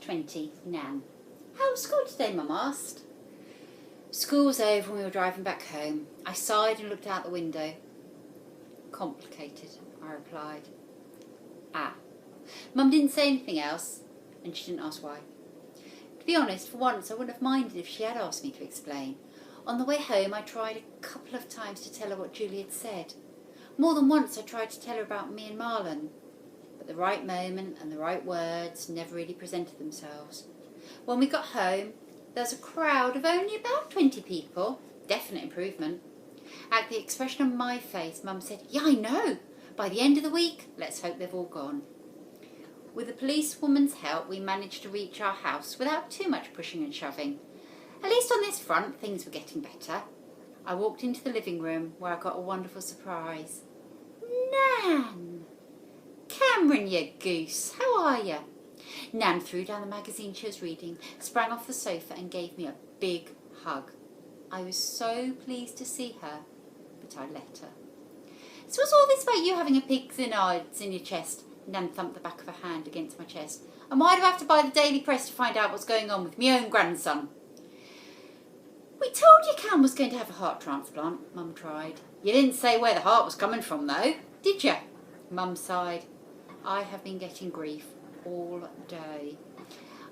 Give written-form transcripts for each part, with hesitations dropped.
20, Nan. How was school today, Mum asked. School was over when we were driving back home. I sighed and looked out the window. Complicated, I replied. Ah. Mum didn't say anything else, and she didn't ask why. To be honest, for once I wouldn't have minded if she had asked me to explain. On the way home I tried a couple of times to tell her what Julie had said. More than once I tried to tell her about me and Marlon, but the right moment and the right words never really presented themselves. When we got home, there was a crowd of only about 20 people. Definite improvement. At the expression on my face, Mum said, "Yeah, I know. By the end of the week, let's hope they've all gone." With the policewoman's help, we managed to reach our house without too much pushing and shoving. At least on this front, things were getting better. I walked into the living room where I got a wonderful surprise. Nan! Cameron, you goose, how are you? Nan threw down the magazine she was reading, sprang off the sofa and gave me a big hug. I was so pleased to see her, but I let her. So what's all this about you having a pig's innards in your chest? Nan thumped the back of her hand against my chest. And why do I have to buy the Daily Press to find out what's going on with my own grandson? We told you Cam was going to have a heart transplant, Mum tried. You didn't say where the heart was coming from, though, did you? Mum sighed. I have been getting grief all day.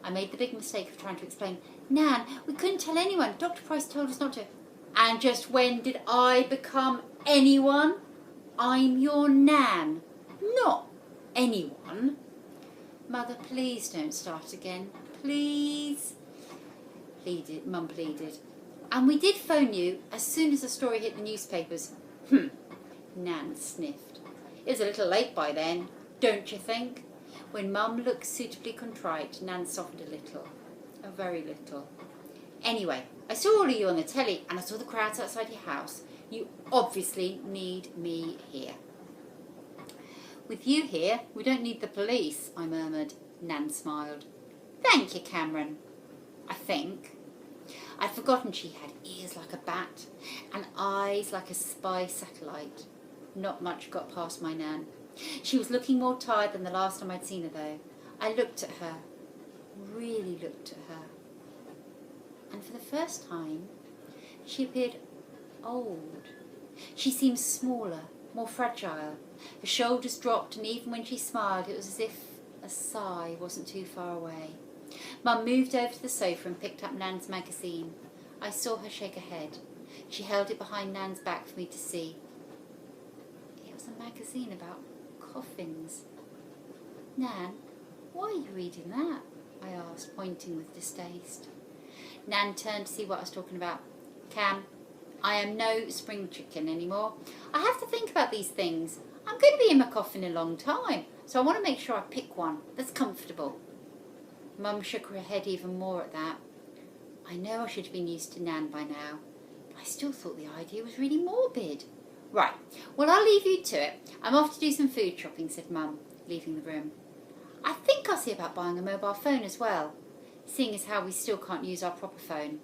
I made the big mistake of trying to explain. Nan, we couldn't tell anyone. Dr. Price told us not to. And just when did I become anyone? I'm your Nan, not anyone. Mother, please don't start again. Please. Mum pleaded. And we did phone you as soon as the story hit the newspapers. Nan sniffed. It was a little late by then, don't you think? When Mum looked suitably contrite, Nan softened a little. A very little. Anyway, I saw all of you on the telly and I saw the crowds outside your house. You obviously need me here. With you here, we don't need the police, I murmured. Nan smiled. Thank you, Cameron. I think. I'd forgotten she had ears like a bat and eyes like a spy satellite. Not much got past my Nan. She was looking more tired than the last time I'd seen her, though. I looked at her, really looked at her. And for the first time, she appeared old. She seemed smaller, more fragile. Her shoulders dropped, and even when she smiled, it was as if a sigh wasn't too far away. Mum moved over to the sofa and picked up Nan's magazine. I saw her shake her head. She held it behind Nan's back for me to see. It was a magazine about coffins. Nan, why are you reading that? I asked, pointing with distaste. Nan turned to see what I was talking about. Cam, I am no spring chicken anymore. I have to think about these things. I'm going to be in my coffin a long time, so I want to make sure I pick one that's comfortable. Mum shook her head even more at that. I know I should have been used to Nan by now, but I still thought the idea was really morbid. Right, well, I'll leave you to it. I'm off to do some food shopping, said Mum, leaving the room. I think I'll see about buying a mobile phone as well, seeing as how we still can't use our proper phone.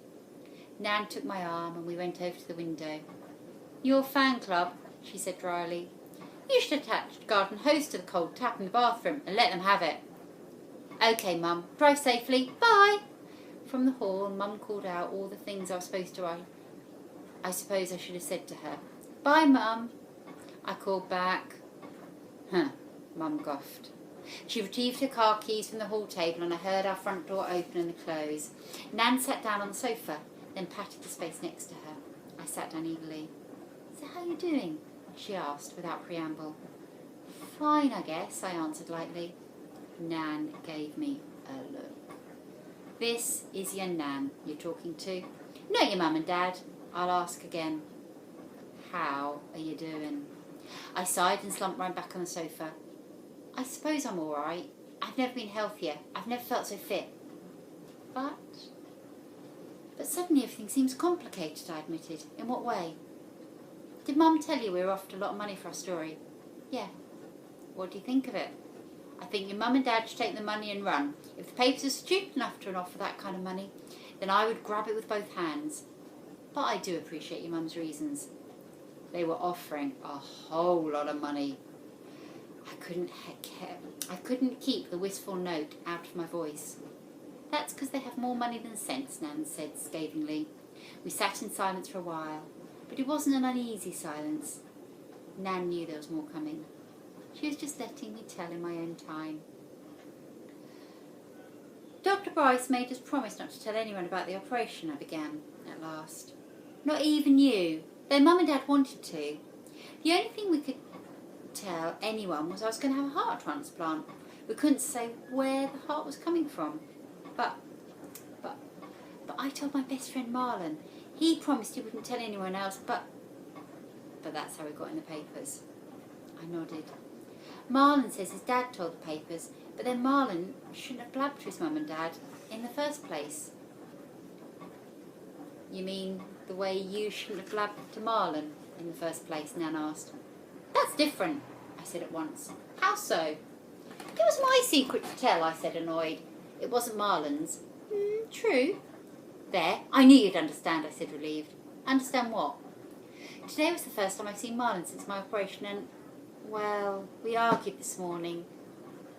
Nan took my arm and we went over to the window. Your fan club, she said dryly. You should attach a garden hose to the cold tap in the bathroom and let them have it. OK, Mum. Drive safely. Bye. From the hall, Mum called out all the things I was supposed to write. I suppose I should have said to her, Bye, Mum. I called back. Mum goughed. She retrieved her car keys from the hall table and I heard our front door open and close. Nan sat down on the sofa, then patted the space next to her. I sat down eagerly. So how are you doing? She asked without preamble. Fine, I guess, I answered lightly. Nan gave me a look. This is your Nan you're talking to? Not your mum and dad. I'll ask again. How are you doing? I sighed and slumped right back on the sofa. I suppose I'm all right. I've never been healthier. I've never felt so fit. But suddenly everything seems complicated, I admitted. In what way? Did Mum tell you we were offered a lot of money for our story? Yeah. What do you think of it? I think your mum and dad should take the money and run. If the papers are stupid enough to offer that kind of money, then I would grab it with both hands. But I do appreciate your mum's reasons. They were offering a whole lot of money. I couldn't keep the wistful note out of my voice. That's because they have more money than sense, Nan said scathingly. We sat in silence for a while, but it wasn't an uneasy silence. Nan knew there was more coming. She was just letting me tell in my own time. Dr. Bryce made us promise not to tell anyone about the operation, I began at last. Not even you, though Mum and Dad wanted to. The only thing we could tell anyone was I was going to have a heart transplant. We couldn't say where the heart was coming from. But I told my best friend Marlon. He promised he wouldn't tell anyone else, but that's how it got in the papers. I nodded. Marlon says his dad told the papers, but then Marlon shouldn't have blabbed to his mum and dad in the first place. You mean the way you shouldn't have blabbed to Marlon in the first place? Nan asked. That's different, I said at once. How so? It was my secret to tell, I said, annoyed. It wasn't Marlon's. True. There, I knew you'd understand, I said, relieved. Understand what? Today was the first time I've seen Marlon since my operation and, well, we argued this morning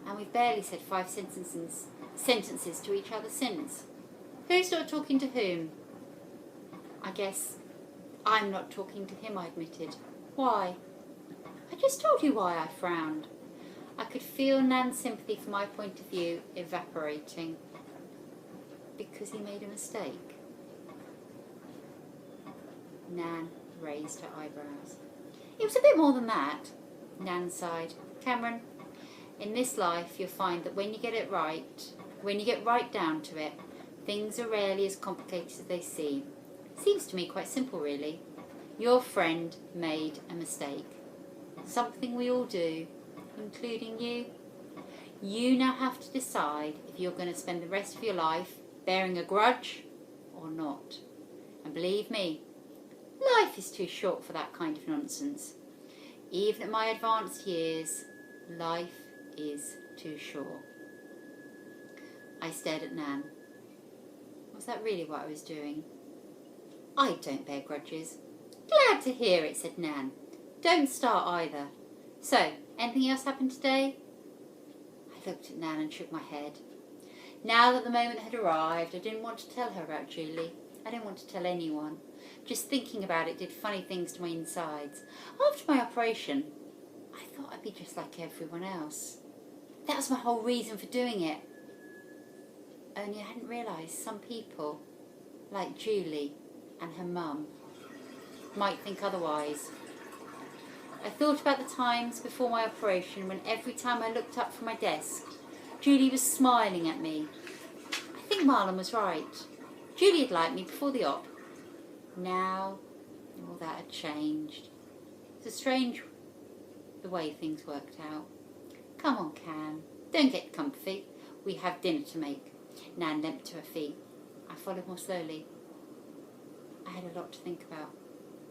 and we've barely said 5 sentences to each other since. Who's not talking to whom? I guess I'm not talking to him, I admitted. Why? I just told you why, I frowned. I could feel Nan's sympathy for my point of view evaporating. Because he made a mistake. Nan raised her eyebrows. It was a bit more than that, Nan sighed. Cameron, in this life you'll find that when you get right down to it, things are rarely as complicated as they seem. Seems to me quite simple, really. Your friend made a mistake. Something we all do, including you. You now have to decide if you're going to spend the rest of your life bearing a grudge or not. And believe me, life is too short for that kind of nonsense. Even at my advanced years, life is too short. I stared at Nan. Was that really what I was doing? I don't bear grudges. Glad to hear it, said Nan. Don't start either. So, anything else happened today? I looked at Nan and shook my head. Now that the moment had arrived, I didn't want to tell her about Julie. I didn't want to tell anyone. Just thinking about it did funny things to my insides. After my operation, I thought I'd be just like everyone else. That was my whole reason for doing it. Only I hadn't realised some people, like Julie and her mum, might think otherwise. I thought about the times before my operation when every time I looked up from my desk, Julie was smiling at me. I think Marlon was right. Julie had liked me before the op. Now, all that had changed. It's strange the way things worked out. Come on, Can. Don't get comfy. We have dinner to make. Nan leapt to her feet. I followed more slowly. I had a lot to think about.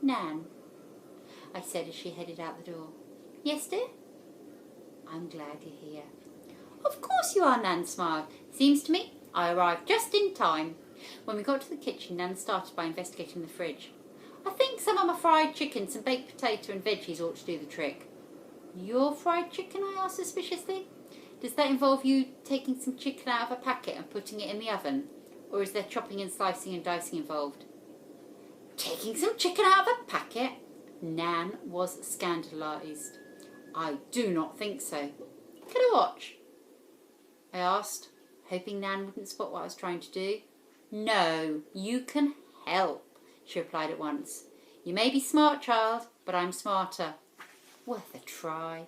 Nan, I said as she headed out the door. Yes, dear? I'm glad you're here. Of course you are, Nan smiled. Seems to me I arrived just in time. When we got to the kitchen, Nan started by investigating the fridge. I think some of my fried chicken, some baked potato and veggies ought to do the trick. Your fried chicken? I asked suspiciously. Does that involve you taking some chicken out of a packet and putting it in the oven? Or is there chopping and slicing and dicing involved? Taking some chicken out of a packet? Nan was scandalised. I do not think so. Can I watch? I asked, hoping Nan wouldn't spot what I was trying to do. No, you can help, she replied at once. You may be smart, child, but I'm smarter. Worth a try.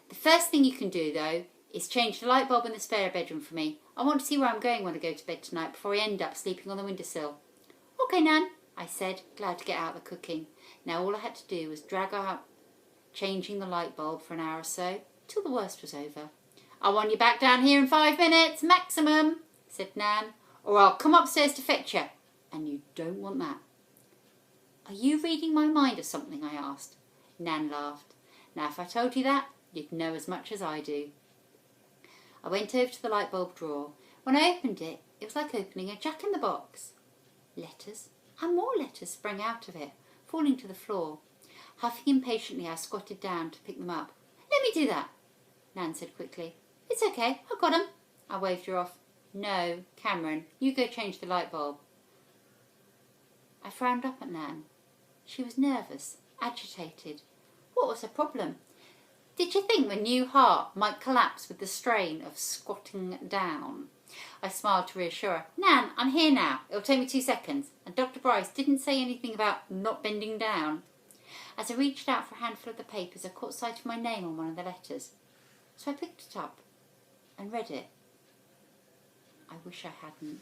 The first thing you can do, though, is change the light bulb in the spare bedroom for me. I want to see where I'm going when I go to bed tonight before I end up sleeping on the windowsill. Okay, Nan, I said, glad to get out of the cooking. Now all I had to do was drag out changing the light bulb for an hour or so, till the worst was over. I want you back down here in 5 minutes, maximum, said Nan, or I'll come upstairs to fetch you. And you don't want that. Are you reading my mind or something? I asked. Nan laughed. Now if I told you that, you'd know as much as I do. I went over to the light bulb drawer. When I opened it, it was like opening a jack-in-the-box. Letters and more letters sprang out of it, falling to the floor. Huffing impatiently, I squatted down to pick them up. Let me do that, Nan said quickly. It's okay, I've got 'em. I waved her off. No, Cameron, you go change the light bulb. I frowned up at Nan. She was nervous, agitated. What was her problem? Did she think the new heart might collapse with the strain of squatting down? I smiled to reassure her. Nan, I'm here now. It'll take me 2 seconds. And Dr. Bryce didn't say anything about not bending down. As I reached out for a handful of the papers, I caught sight of my name on one of the letters. So I picked it up and read it. I wish I hadn't.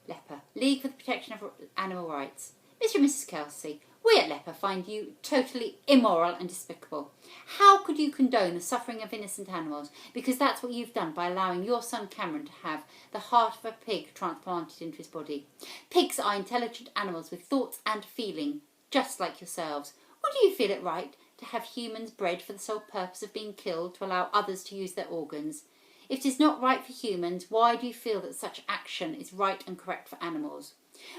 LEPA, League for the Protection of Animal Rights. Mr. and Mrs. Kelsey, we at LEPA find you totally immoral and despicable. How could you condone the suffering of innocent animals? Because that's what you've done by allowing your son Cameron to have the heart of a pig transplanted into his body. Pigs are intelligent animals with thoughts and feeling, just like yourselves. Would you feel it right to have humans bred for the sole purpose of being killed to allow others to use their organs? If it is not right for humans, why do you feel that such action is right and correct for animals?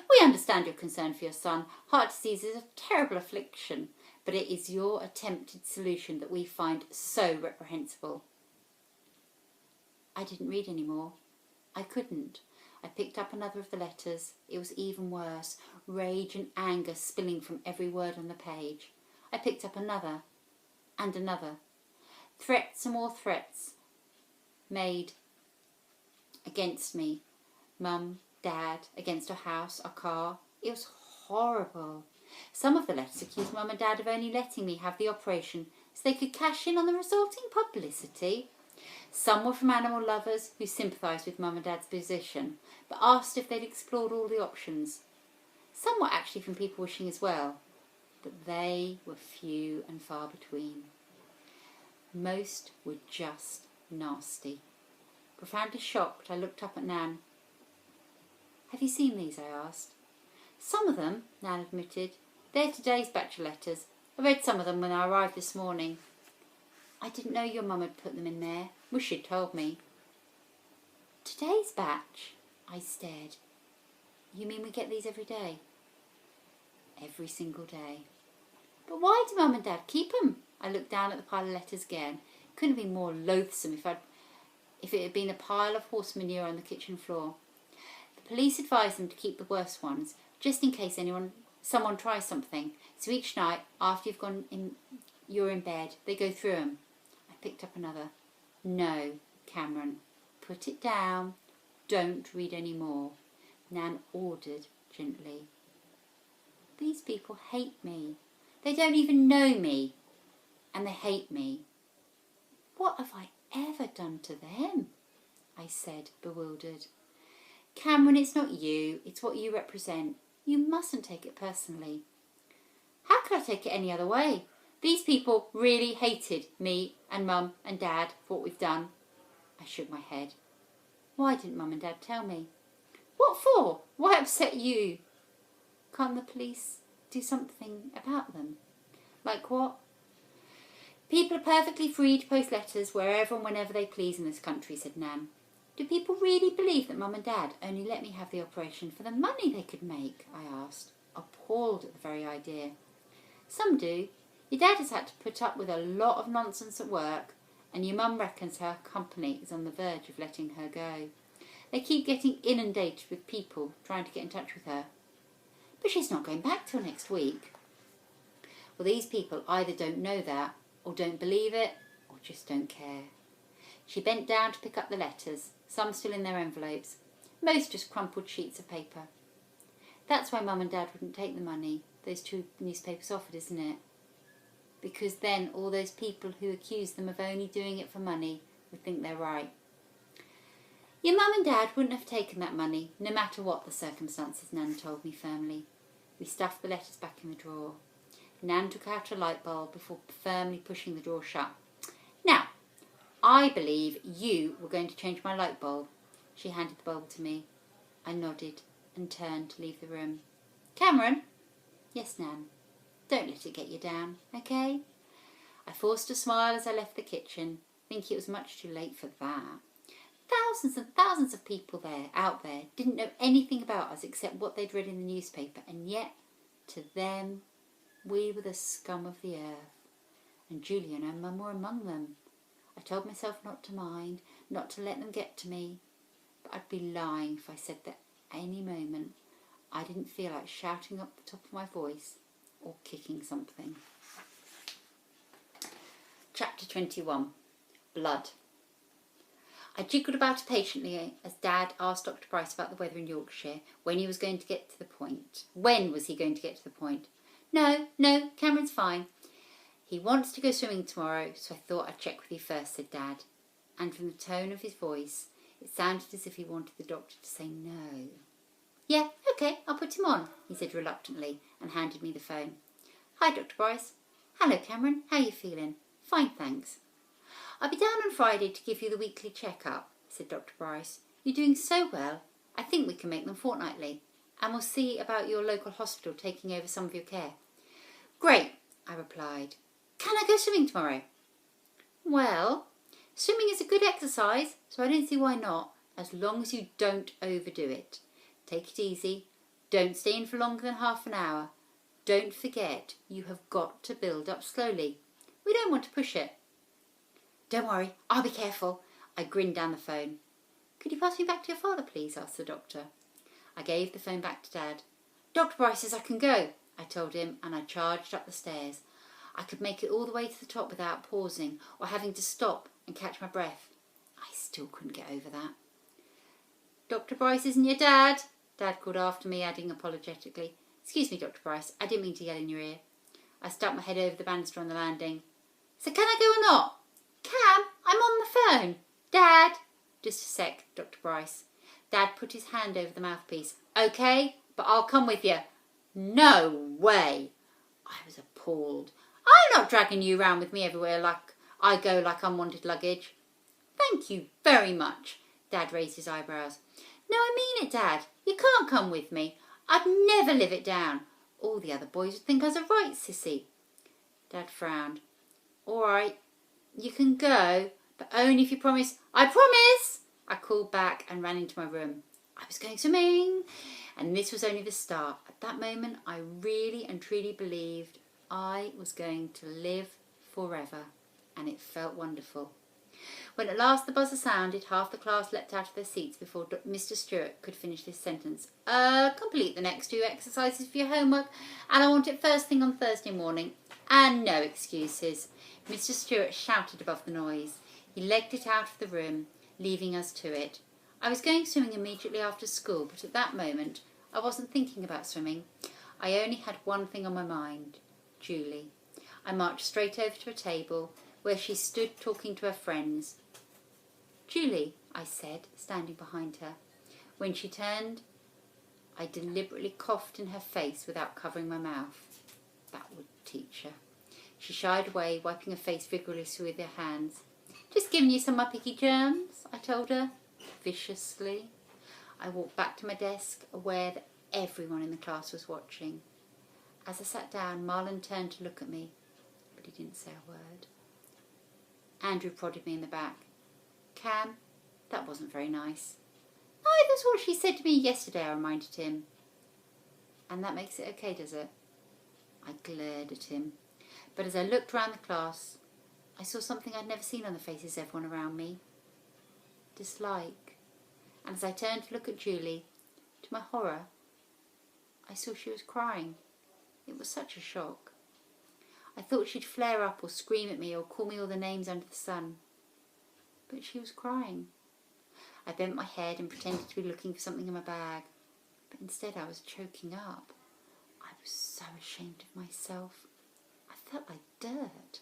We understand your concern for your son. Heart disease is a terrible affliction, but it is your attempted solution that we find so reprehensible. I didn't read any more. I couldn't. I picked up another of the letters. It was even worse, rage and anger spilling from every word on the page. I picked up another and another. Threats and more threats made against me. Mum, Dad, against our house, our car. It was horrible. Some of the letters accused Mum and Dad of only letting me have the operation so they could cash in on the resulting publicity. Some were from animal lovers who sympathised with Mum and Dad's position, but asked if they'd explored all the options. Some were actually from people wishing as well, but they were few and far between. Most were just nasty. Profoundly shocked, I looked up at Nan. Have you seen these? I asked. Some of them, Nan admitted. They're today's batch of letters. I read some of them when I arrived this morning. I didn't know your mum had put them in there. Wish she'd told me. Today's batch? I stared. You mean we get these every day? Every single day. But why do Mum and Dad keep them? I looked down at the pile of letters again. Couldn't have been more loathsome if it had been a pile of horse manure on the kitchen floor. The police advised them to keep the worst ones, just in case someone tries something. So each night, after you're in bed, they go through them. I picked up another. No, Cameron, put it down. Don't read any more. Nan ordered gently. These people hate me. They don't even know me. And they hate me. What have I ever done to them? I said, bewildered. Cameron, it's not you. It's what you represent. You mustn't take it personally. How could I take it any other way? These people really hated me and Mum and Dad for what we've done. I shook my head. Why didn't Mum and Dad tell me? What for? Why upset you? Can't the police do something about them? Like what? People are perfectly free to post letters wherever and whenever they please in this country, said Nan. Do people really believe that Mum and Dad only let me have the operation for the money they could make? I asked, appalled at the very idea. Some do. Your dad has had to put up with a lot of nonsense at work, and your mum reckons her company is on the verge of letting her go. They keep getting inundated with people trying to get in touch with her. But she's not going back till next week. Well, these people either don't know that, or don't believe it, or just don't care. She bent down to pick up the letters, some still in their envelopes, most just crumpled sheets of paper. That's why Mum and Dad wouldn't take the money those 2 newspapers offered, isn't it? Because then all those people who accuse them of only doing it for money would think they're right. Your Mum and Dad wouldn't have taken that money, no matter what the circumstances, Nan told me firmly. We stuffed the letters back in the drawer. Nan took out a light bulb before firmly pushing the drawer shut. Now, I believe you were going to change my light bulb. She handed the bulb to me. I nodded and turned to leave the room. Cameron? Yes, Nan. Don't let it get you down, okay? I forced a smile as I left the kitchen, thinking it was much too late for that. Thousands and thousands of people out there, didn't know anything about us except what they'd read in the newspaper, and yet, to them, we were the scum of the earth. And Julia and her mum were among them. I told myself not to mind, not to let them get to me. but I'd be lying if I said that at any moment I didn't feel like shouting up the top of my voice or kicking something. Chapter 21. Blood. I jiggled about patiently as Dad asked Dr. Bryce about the weather in Yorkshire, when he was going to get to the point. When was he going to get to the point? No, Cameron's fine. He wants to go swimming tomorrow, so I thought I'd check with you first, said Dad. And from the tone of his voice, it sounded as if he wanted the doctor to say no. Yeah, okay, I'll put him on, he said reluctantly and handed me the phone. Hi, Dr. Bryce. Hello, Cameron. How are you feeling? Fine, thanks. I'll be down on Friday to give you the weekly check-up, said Dr. Bryce. You're doing so well. I think we can make them fortnightly. And we'll see about your local hospital taking over some of your care. Great, I replied. Can I go swimming tomorrow? Well, swimming is a good exercise, so I don't see why not, as long as you don't overdo it. Take it easy. Don't stay in for longer than half an hour. Don't forget, you have got to build up slowly. We don't want to push it. Don't worry, I'll be careful. I grinned down the phone. Could you pass me back to your father, please? Asked the doctor. I gave the phone back to Dad. Dr. Bryce says I can go, I told him, and I charged up the stairs. I could make it all the way to the top without pausing or having to stop and catch my breath. I still couldn't get over that. Dr. Bryce isn't your dad, Dad called after me, adding apologetically. Excuse me, Dr. Bryce, I didn't mean to yell in your ear. I stuck my head over the banister on the landing. So can I go or not? Cam, I'm on the phone. Dad. Just a sec, Dr. Bryce. Dad put his hand over the mouthpiece. Okay, but I'll come with you. No way. I was appalled. I'm not dragging you around with me everywhere like I go like unwanted luggage. Thank you very much. Dad raised his eyebrows. No, I mean it, Dad. You can't come with me. I'd never live it down. All the other boys would think I was a right sissy. Dad frowned. All right, you can go, but only if you promise. I promise! I called back and ran into my room. I was going swimming, and this was only the start. At that moment, I really and truly believed I was going to live forever, and it felt wonderful. When at last the buzzer sounded, half the class leapt out of their seats before Mr. Stewart could finish this sentence. Complete the next 2 exercises for your homework, and I want it first thing on Thursday morning. And no excuses. Mr. Stewart shouted above the noise. He legged it out of the room, leaving us to it. I was going swimming immediately after school, but at that moment I wasn't thinking about swimming. I only had one thing on my mind, Julie. I marched straight over to a table where she stood talking to her friends. Julie, I said, standing behind her. When she turned, I deliberately coughed in her face without covering my mouth. That would teach her. She shied away, wiping her face vigorously with her hands. Just giving you some of my picky germs, I told her, viciously. I walked back to my desk, aware that everyone in the class was watching. As I sat down, Marlon turned to look at me, but he didn't say a word. Andrew prodded me in the back. Cam, that wasn't very nice. No, that's what she said to me yesterday, I reminded him. And that makes it okay, does it? I glared at him. But as I looked round the class, I saw something I'd never seen on the faces of everyone around me. Dislike. And as I turned to look at Julie, to my horror, I saw she was crying. It was such a shock. I thought she'd flare up or scream at me or call me all the names under the sun. But she was crying. I bent my head and pretended to be looking for something in my bag. But instead I was choking up. I was so ashamed of myself. I felt like dirt.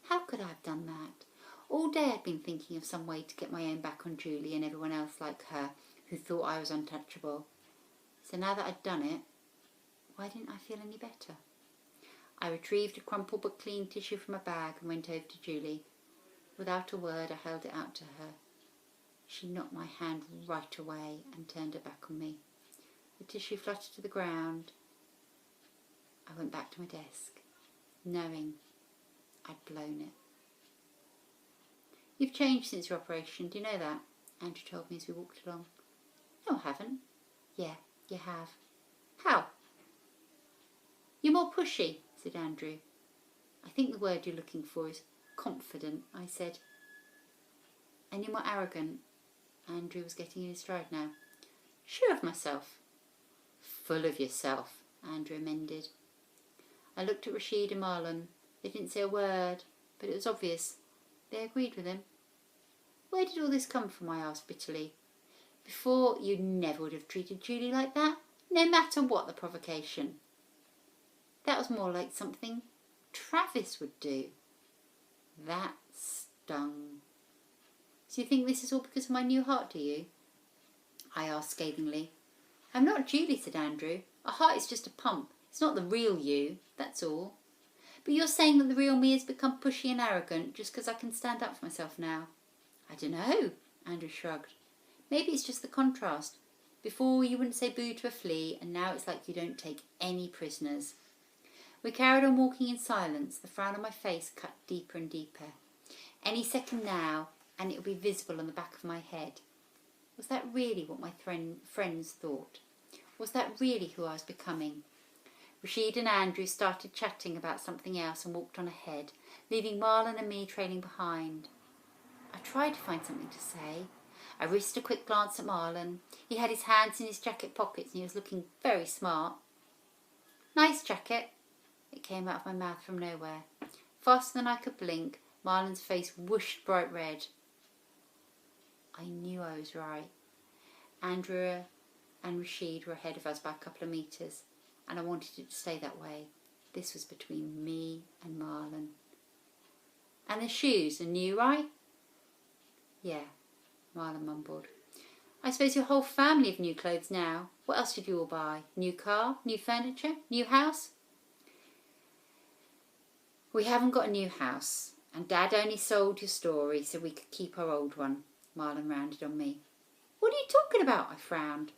How could I have done that? All day I'd been thinking of some way to get my own back on Julie and everyone else like her who thought I was untouchable. So now that I'd done it, why didn't I feel any better? I retrieved a crumpled but clean tissue from my bag and went over to Julie. Without a word, I held it out to her. She knocked my hand right away and turned her back on me. The tissue fluttered to the ground. I went back to my desk, knowing I'd blown it. You've changed since your operation, do you know that? Andrew told me as we walked along. No, I haven't. Yeah, you have. How? You're more pushy, said Andrew. I think the word you're looking for is confident, I said. And you're more arrogant. Andrew was getting in his stride now. Sure of myself. Full of yourself, Andrew amended. I looked at Rashid and Marlon. They didn't say a word, but it was obvious. They agreed with him. Where did all this come from, I asked bitterly. Before, you never would have treated Julie like that, no matter what the provocation. That was more like something Travis would do. That stung. So you think this is all because of my new heart, do you? I asked scathingly. I'm not Julie, said Andrew. A heart is just a pump. It's not the real you, that's all. But you're saying that the real me has become pushy and arrogant just because I can stand up for myself now. I don't know, Andrew shrugged. Maybe it's just the contrast. Before you wouldn't say boo to a flea, and now it's like you don't take any prisoners. We carried on walking in silence, the frown on my face cut deeper and deeper. Any second now, and it would be visible on the back of my head. Was that really what my friends thought? Was that really who I was becoming? Rashid and Andrew started chatting about something else and walked on ahead, leaving Marlon and me trailing behind. I tried to find something to say. I risked a quick glance at Marlon. He had his hands in his jacket pockets and he was looking very smart. Nice jacket. It came out of my mouth from nowhere. Faster than I could blink, Marlon's face whooshed bright red. I knew I was right. Andrew and Rashid were ahead of us by a couple of metres, and I wanted it to stay that way. This was between me and Marlon. And the shoes are new, right? Yeah, Marlon mumbled. I suppose your whole family have new clothes now. What else did you all buy? New car? New furniture? New house? We haven't got a new house, and Dad only sold your story so we could keep our old one. Marlon rounded on me. What are you talking about? I frowned.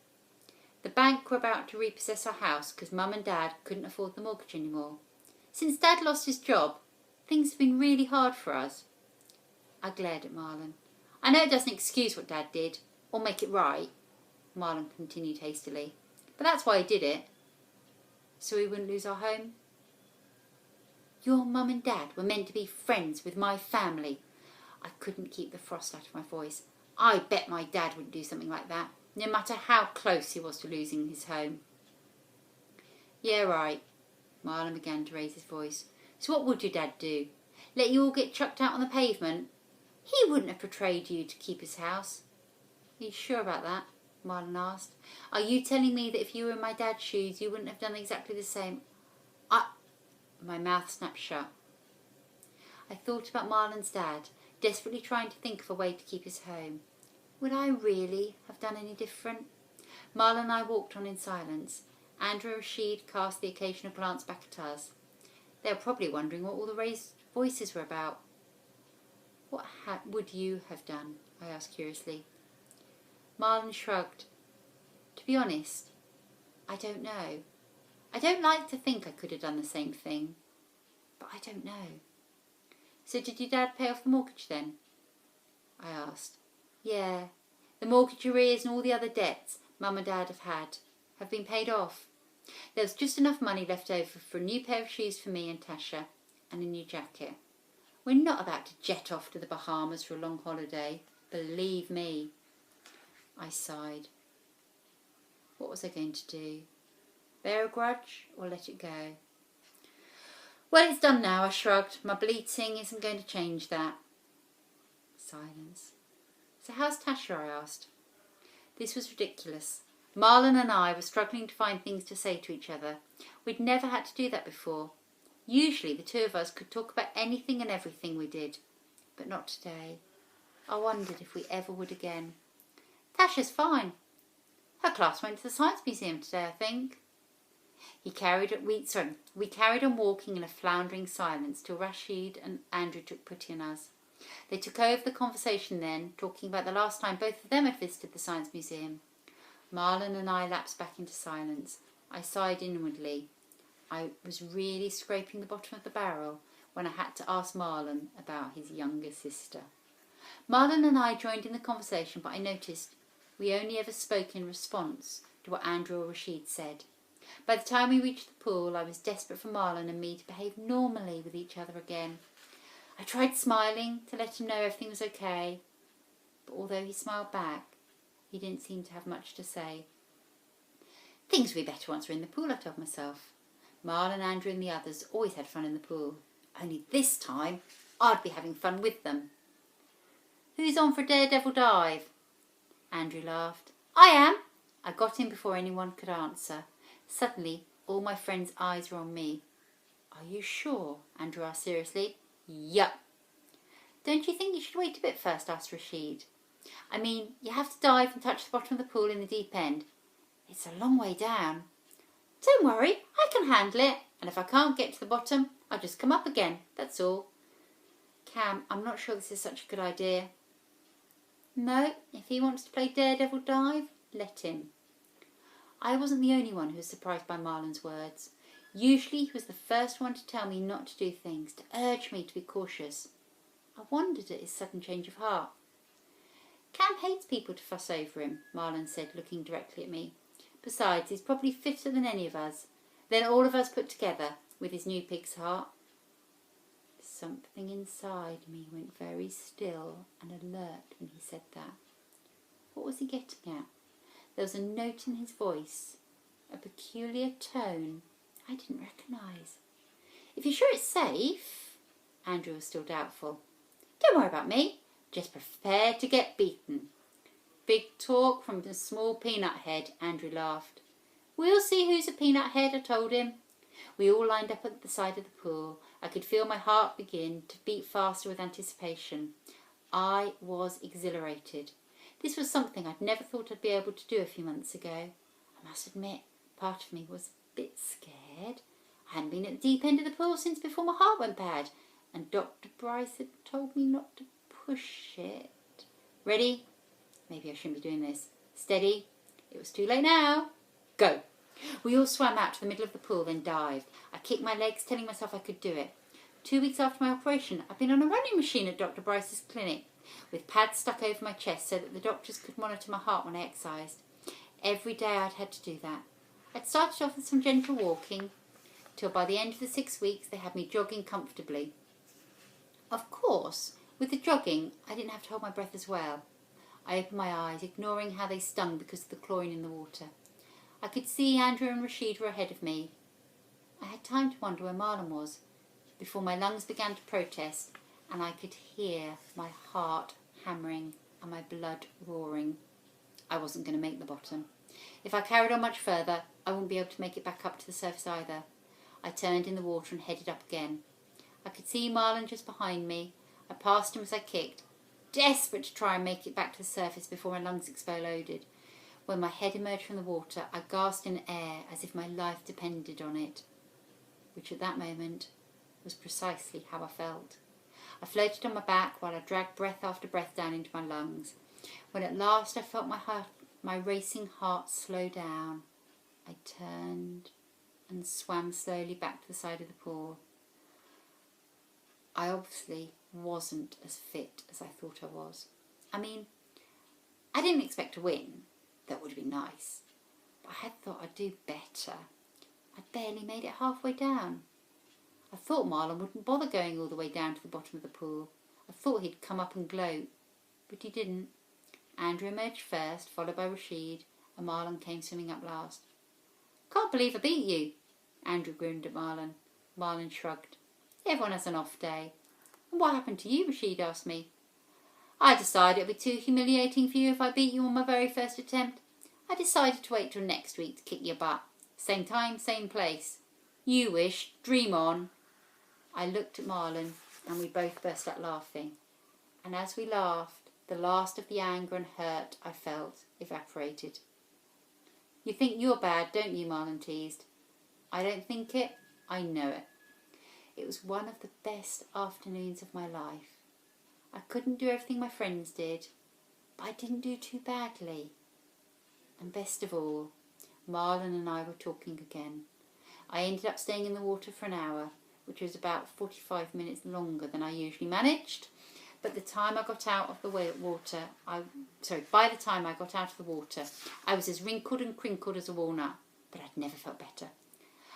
The bank were about to repossess our house because Mum and Dad couldn't afford the mortgage anymore. Since Dad lost his job, things have been really hard for us. I glared at Marlon. I know it doesn't excuse what Dad did, or make it right, Marlon continued hastily, but that's why he did it. So we wouldn't lose our home? Your Mum and Dad were meant to be friends with my family. I couldn't keep the frost out of my voice. I bet my dad wouldn't do something like that, no matter how close he was to losing his home. Yeah, right. Marlon began to raise his voice. So what would your dad do? Let you all get chucked out on the pavement? He wouldn't have betrayed you to keep his house. Are you sure about that? Marlon asked. Are you telling me that if you were in my dad's shoes, you wouldn't have done exactly the same? My mouth snapped shut. I thought about Marlon's dad, desperately trying to think of a way to keep his home. Would I really have done any different? Marlon and I walked on in silence. Andrew and Rashid cast the occasional glance back at us. They were probably wondering what all the raised voices were about. What would you have done? I asked curiously. Marlon shrugged. To be honest, I don't know. I don't like to think I could have done the same thing, but I don't know. So did your dad pay off the mortgage then? I asked. Yeah, the mortgage arrears and all the other debts Mum and Dad have been paid off. There was just enough money left over for a new pair of shoes for me and Tasha, and a new jacket. We're not about to jet off to the Bahamas for a long holiday, believe me. I sighed. What was I going to do? Bear a grudge or let it go? Well, it's done now, I shrugged. My bleating isn't going to change that. Silence. So how's Tasha? I asked. This was ridiculous. Marlon and I were struggling to find things to say to each other. We'd never had to do that before. Usually the two of us could talk about anything and everything we did, but not today. I wondered if we ever would again. Tasha's fine. Her class went to the Science Museum today, I think. We carried on walking in a floundering silence till Rashid and Andrew took pity on us. They took over the conversation then, talking about the last time both of them had visited the Science Museum. Marlon and I lapsed back into silence. I sighed inwardly. I was really scraping the bottom of the barrel when I had to ask Marlon about his younger sister. Marlon and I joined in the conversation, but I noticed we only ever spoke in response to what Andrew or Rashid said. By the time we reached the pool, I was desperate for Marlon and me to behave normally with each other again. I tried smiling to let him know everything was okay, but although he smiled back, He didn't seem to have much to say. Things will be better once we're in the pool, I told myself. Marlon, Andrew and the others always had fun in the pool. Only this time, I'd be having fun with them. Who's on for a daredevil dive? Andrew laughed. I am. I got in before anyone could answer. Suddenly, all my friends' eyes were on me. Are you sure? Andrew asked seriously. Yup. Don't you think you should wait a bit first? Asked Rashid. I mean, you have to dive and touch the bottom of the pool in the deep end. It's a long way down. Don't worry, I can handle it. And if I can't get to the bottom, I'll just come up again. That's all. Cam, I'm not sure this is such a good idea. No, if he wants to play daredevil dive, let him. I wasn't the only one who was surprised by Marlon's words. Usually he was the first one to tell me not to do things, to urge me to be cautious. I wondered at his sudden change of heart. Cam hates people to fuss over him, Marlon said, looking directly at me. Besides, he's probably fitter than any of us. Then all of us put together, with his new pig's heart. Something inside me went very still and alert when he said that. What was he getting at? There was a note in his voice, a peculiar tone I didn't recognise. If you're sure it's safe? Andrew was still doubtful. Don't worry about me. Just prepare to get beaten. Big talk from the small peanut head, Andrew laughed. We'll see who's a peanut head, I told him. We all lined up at the side of the pool. I could feel my heart begin to beat faster with anticipation. I was exhilarated. This was something I'd never thought I'd be able to do a few months ago. I must admit, part of me was a bit scared. I hadn't been at the deep end of the pool since before my heart went bad, and Dr. Bryce had told me not to push it. Ready? Maybe I shouldn't be doing this. Steady. It was too late now. Go. We all swam out to the middle of the pool, then dived. I kicked my legs, telling myself I could do it. 2 weeks after my operation, I'd been on a running machine at Dr. Bryce's clinic, with pads stuck over my chest so that the doctors could monitor my heart when I exercised. Every day I'd had to do that. I'd started off with some gentle walking, till by the end of the 6 weeks they had me jogging comfortably. Of course, with the jogging, I didn't have to hold my breath as well. I opened my eyes, ignoring how they stung because of the chlorine in the water. I could see Andrew and Rashid were ahead of me. I had time to wonder where Marlon was, before my lungs began to protest, and I could hear my heart hammering and my blood roaring. I wasn't going to make the bottom. If I carried on much further, I wouldn't be able to make it back up to the surface either. I turned in the water and headed up again. I could see Marlon just behind me. I passed him as I kicked, desperate to try and make it back to the surface before my lungs exploded. When my head emerged from the water, I gasped in air as if my life depended on it, which at that moment was precisely how I felt. I floated on my back while I dragged breath after breath down into my lungs. When at last I felt my racing heart slow down, I turned and swam slowly back to the side of the pool. I obviously wasn't as fit as I thought I was. I mean, I didn't expect to win. That would have been nice. But I had thought I'd do better. I'd barely made it halfway down. I thought Marlon wouldn't bother going all the way down to the bottom of the pool. I thought he'd come up and gloat. But he didn't. Andrew emerged first, followed by Rashid, and Marlon came swimming up last. Can't believe I beat you. Andrew grinned at Marlon. Marlon shrugged. Everyone has an off day. And what happened to you? Rashid asked me. I decided it would be too humiliating for you if I beat you on my very first attempt. I decided to wait till next week to kick your butt. Same time, same place. You wish. Dream on. I looked at Marlon and we both burst out laughing. And as we laughed, the last of the anger and hurt I felt evaporated. You think you're bad, don't you? Marlon teased. I don't think it. I know it. It was one of the best afternoons of my life. I couldn't do everything my friends did, but I didn't do too badly. And best of all, Marlon and I were talking again. I ended up staying in the water for an hour, which was about 45 minutes longer than I usually managed. But by the time I got out of the water, I was as wrinkled and crinkled as a walnut, but I'd never felt better.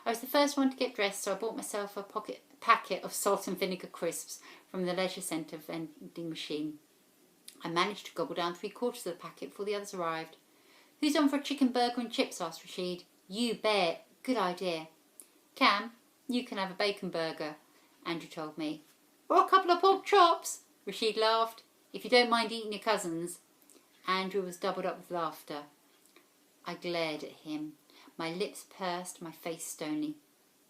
I was the first one to get dressed, so I bought myself a packet of salt and vinegar crisps from the leisure centre vending machine. I managed to gobble down 3/4 of the packet before the others arrived. "Who's on for a chicken burger and chips?" asked Rashid. "You bet. Good idea." "Cam, you can have a bacon burger," Andrew told me. "Or a couple of pork chops," Rashid laughed. "If you don't mind eating your cousins." Andrew was doubled up with laughter. I glared at him, my lips pursed, my face stony.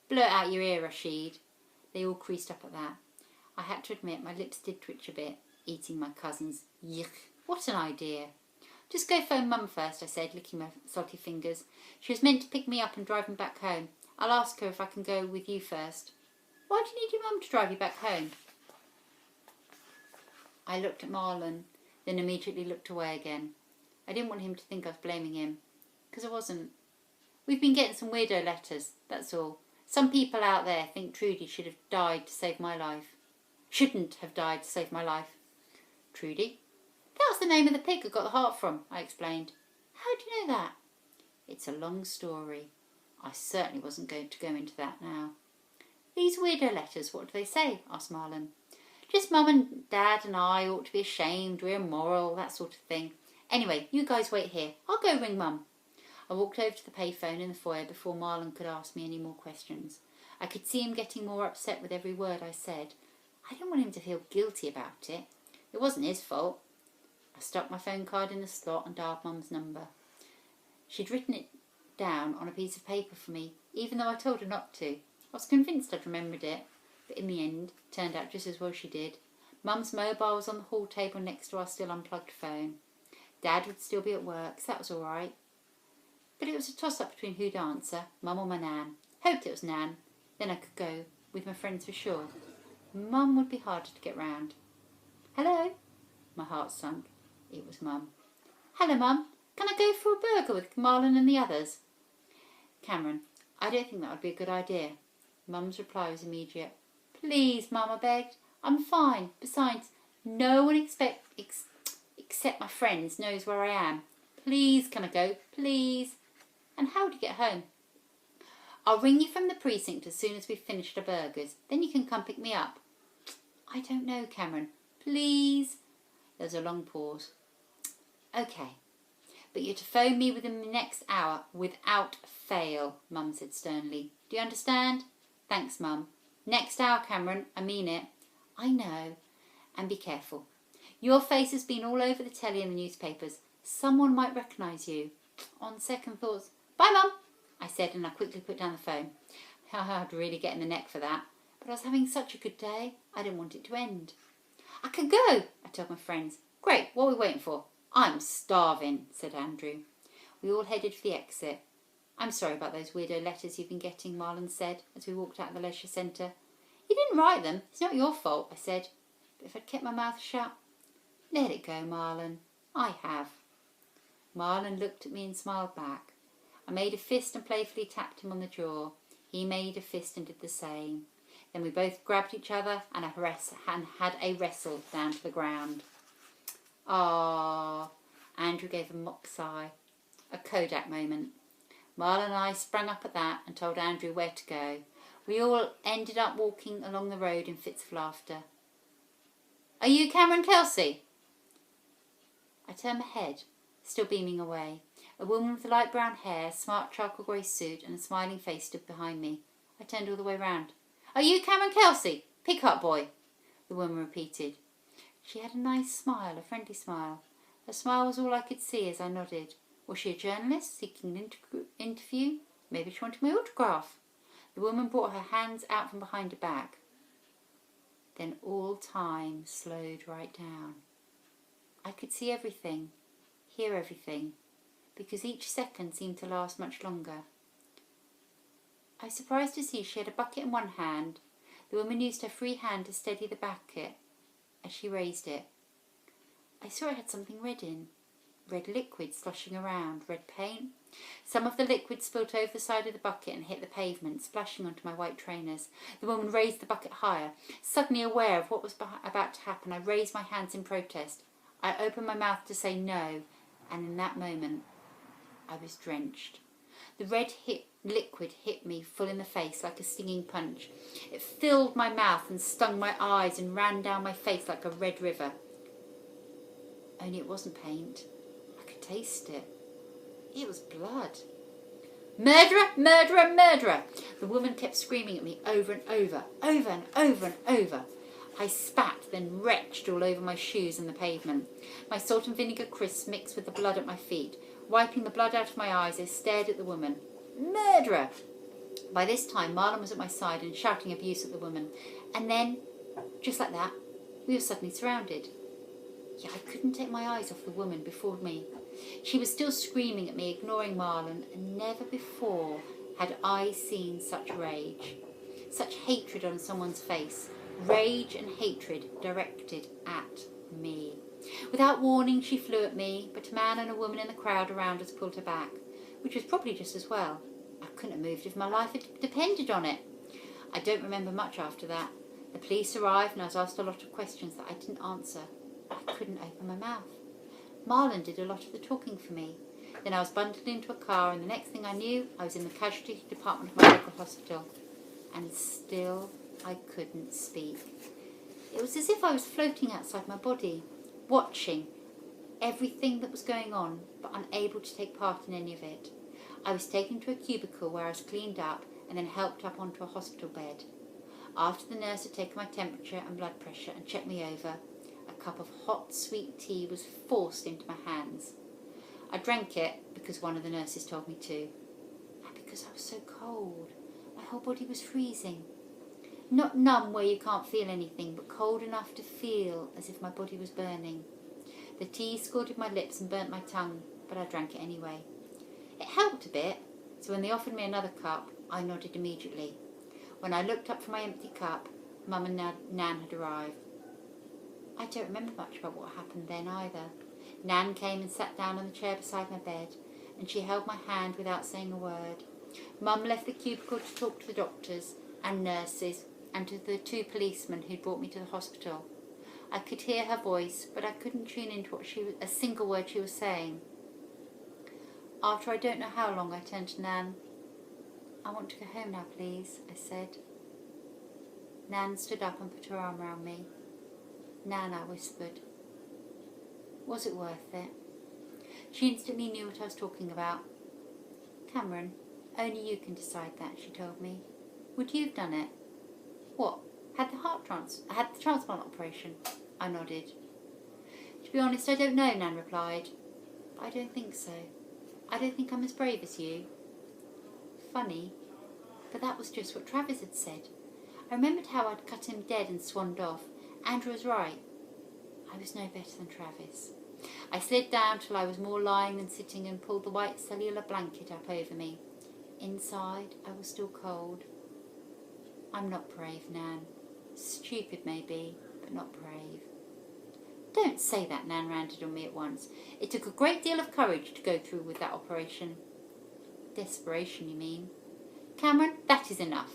"Blow it out your ear, Rashid." They all creased up at that. I had to admit my lips did twitch a bit, eating my cousins. Yuck, what an idea. "Just go phone Mum first," I said, licking my salty fingers. "She was meant to pick me up and drive me back home. I'll ask her if I can go with you first." "Why do you need your mum to drive you back home?" I looked at Marlon, then immediately looked away again. I didn't want him to think I was blaming him, because I wasn't. "We've been getting some weirdo letters, that's all. Some people out there think Trudy should have died to save my life. Shouldn't have died to save my life." "Trudy?" "That was the name of the pig I got the heart from," I explained. "How do you know that?" "It's a long story. I certainly wasn't going to go into that now." "These weirdo letters, what do they say?" asked Marlon. "Just Mum and Dad and I ought to be ashamed, we're immoral, that sort of thing. Anyway, you guys wait here. I'll go ring Mum." I walked over to the payphone in the foyer before Marlon could ask me any more questions. I could see him getting more upset with every word I said. I didn't want him to feel guilty about it. It wasn't his fault. I stuck my phone card in the slot and dialed Mum's number. She'd written it down on a piece of paper for me, even though I told her not to. I was convinced I'd remembered it, but in the end, it turned out just as well she did. Mum's mobile was on the hall table next to our still unplugged phone. Dad would still be at work, so that was all right. But it was a toss-up between who'd answer, Mum or my Nan. Hoped it was Nan. Then I could go with my friends for sure. Mum would be harder to get round. "Hello?" My heart sunk. It was Mum. "Hello, Mum. Can I go for a burger with Marlon and the others?" "Cameron, I don't think that would be a good idea." Mum's reply was immediate. "Please, Mum," I begged. "I'm fine. Besides, no one except my friends knows where I am. Please, can I go? Please." "And how do you get home?" "I'll ring you from the precinct as soon as we've finished our burgers. Then you can come pick me up." "I don't know, Cameron. Please." There was a long pause. "Okay. But you're to phone me within the next hour, without fail," Mum said sternly. "Do you understand?" "Thanks, Mum." "Next hour, Cameron. I mean it." "I know. And be careful. Your face has been all over the telly and the newspapers. Someone might recognise you." On second thoughts, "Bye, Mum," I said, and I quickly put down the phone. I'd really get in the neck for that. But I was having such a good day, I didn't want it to end. "I can go," I told my friends. "Great, what are we waiting for?" "I'm starving," said Andrew. We all headed for the exit. "I'm sorry about those weirdo letters you've been getting," Marlon said, as we walked out of the leisure centre. "You didn't write them. It's not your fault," I said. "But if I'd kept my mouth shut..." "Let it go, Marlon. I have." Marlon looked at me and smiled back. I made a fist and playfully tapped him on the jaw. He made a fist and did the same. Then we both grabbed each other and had a wrestle down to the ground. "Ah!" Andrew gave a mock sigh. A Kodak moment. Marlon and I sprang up at that and told Andrew where to go. We all ended up walking along the road in fits of laughter. "Are you Cameron Kelsey?" I turned my head, still beaming away. A woman with light brown hair, smart charcoal grey suit and a smiling face stood behind me. I turned all the way round. "Are you Cameron Kelsey? Pickup boy?" the woman repeated. She had a nice smile, a friendly smile. Her smile was all I could see as I nodded. Was she a journalist seeking an interview? Maybe she wanted my autograph. The woman brought her hands out from behind her back. Then all time slowed right down. I could see everything, hear everything, because each second seemed to last much longer. I was surprised to see she had a bucket in one hand. The woman used her free hand to steady the bucket as she raised it. I saw it had something red in. Red liquid sloshing around, red paint. Some of the liquid spilt over the side of the bucket and hit the pavement, splashing onto my white trainers. The woman raised the bucket higher. Suddenly aware of what was about to happen, I raised my hands in protest. I opened my mouth to say no, and in that moment, I was drenched. The red liquid hit me full in the face like a stinging punch. It filled my mouth and stung my eyes and ran down my face like a red river. only it wasn't paint. I could taste it. It was blood. Murderer! Murderer! Murderer! The woman kept screaming at me over and over, over and over and over. I spat, then retched all over my shoes and the pavement. My salt and vinegar crisps mixed with the blood at my feet. Wiping the blood out of my eyes, I stared at the woman. Murderer! By this time, Marlon was at my side and shouting abuse at the woman. And then, just like that, we were suddenly surrounded. Yet I couldn't take my eyes off the woman before me. She was still screaming at me, ignoring Marlon, and never before had I seen such rage. Such hatred on someone's face. Rage and hatred directed at me. Without warning, she flew at me, but a man and a woman in the crowd around us pulled her back, which was probably just as well. I couldn't have moved if my life had depended on it. I don't remember much after that. The police arrived and I was asked a lot of questions that I didn't answer. I couldn't open my mouth. Marlon did a lot of the talking for me. Then I was bundled into a car, and the next thing I knew, I was in the casualty department of my local hospital. And still I couldn't speak. It was as if I was floating outside my body, watching everything that was going on, but unable to take part in any of it. I was taken to a cubicle where I was cleaned up and then helped up onto a hospital bed. After the nurse had taken my temperature and blood pressure and checked me over, a cup of hot, sweet tea was forced into my hands. I drank it because one of the nurses told me to, and because I was so cold. My whole body was freezing. Not numb where you can't feel anything, but cold enough to feel as if my body was burning. The tea scalded my lips and burnt my tongue, but I drank it anyway. It helped a bit, so when they offered me another cup, I nodded immediately. When I looked up from my empty cup, Mum and Nan had arrived. I don't remember much about what happened then either. Nan came and sat down on the chair beside my bed, and she held my hand without saying a word. Mum left the cubicle to talk to the doctors and nurses and to the 2 policemen who'd brought me to the hospital. I could hear her voice, but I couldn't tune into a single word she was saying. After I don't know how long, I turned to Nan. I want to go home now, please, I said. Nan stood up and put her arm around me. Nan, I whispered. Was it worth it? She instantly knew what I was talking about. Cameron, only you can decide that, she told me. Would you have done it? What? Had the transplant operation? I nodded. To be honest, I don't know, Nan replied. But I don't think so. I don't think I'm as brave as you. Funny, but that was just what Travis had said. I remembered how I'd cut him dead and swanned off. Andrew was right. I was no better than Travis. I slid down till I was more lying than sitting and pulled the white cellular blanket up over me. Inside, I was still cold. I'm not brave, Nan. Stupid, maybe, but not brave. Don't say that, Nan ranted on me at once. It took a great deal of courage to go through with that operation. Desperation, you mean? Cameron, that is enough.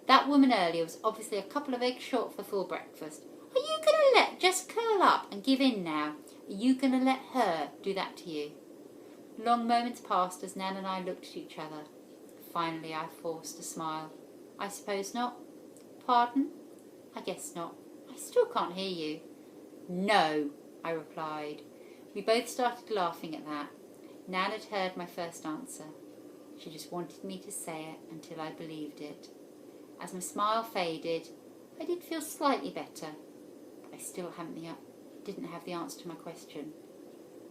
That woman earlier was obviously a couple of eggs short for full breakfast. Are you going to let Jess curl up and give in now? Are you going to let her do that to you? Long moments passed as Nan and I looked at each other. Finally, I forced a smile. I suppose not. Pardon? I guess not. I still can't hear you. No, I replied. We both started laughing at that. Nan had heard my first answer. She just wanted me to say it until I believed it. As my smile faded, I did feel slightly better, but I still didn't have the answer to my question.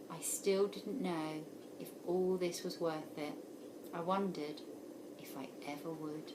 I still didn't know if all this was worth it. I wondered if I ever would.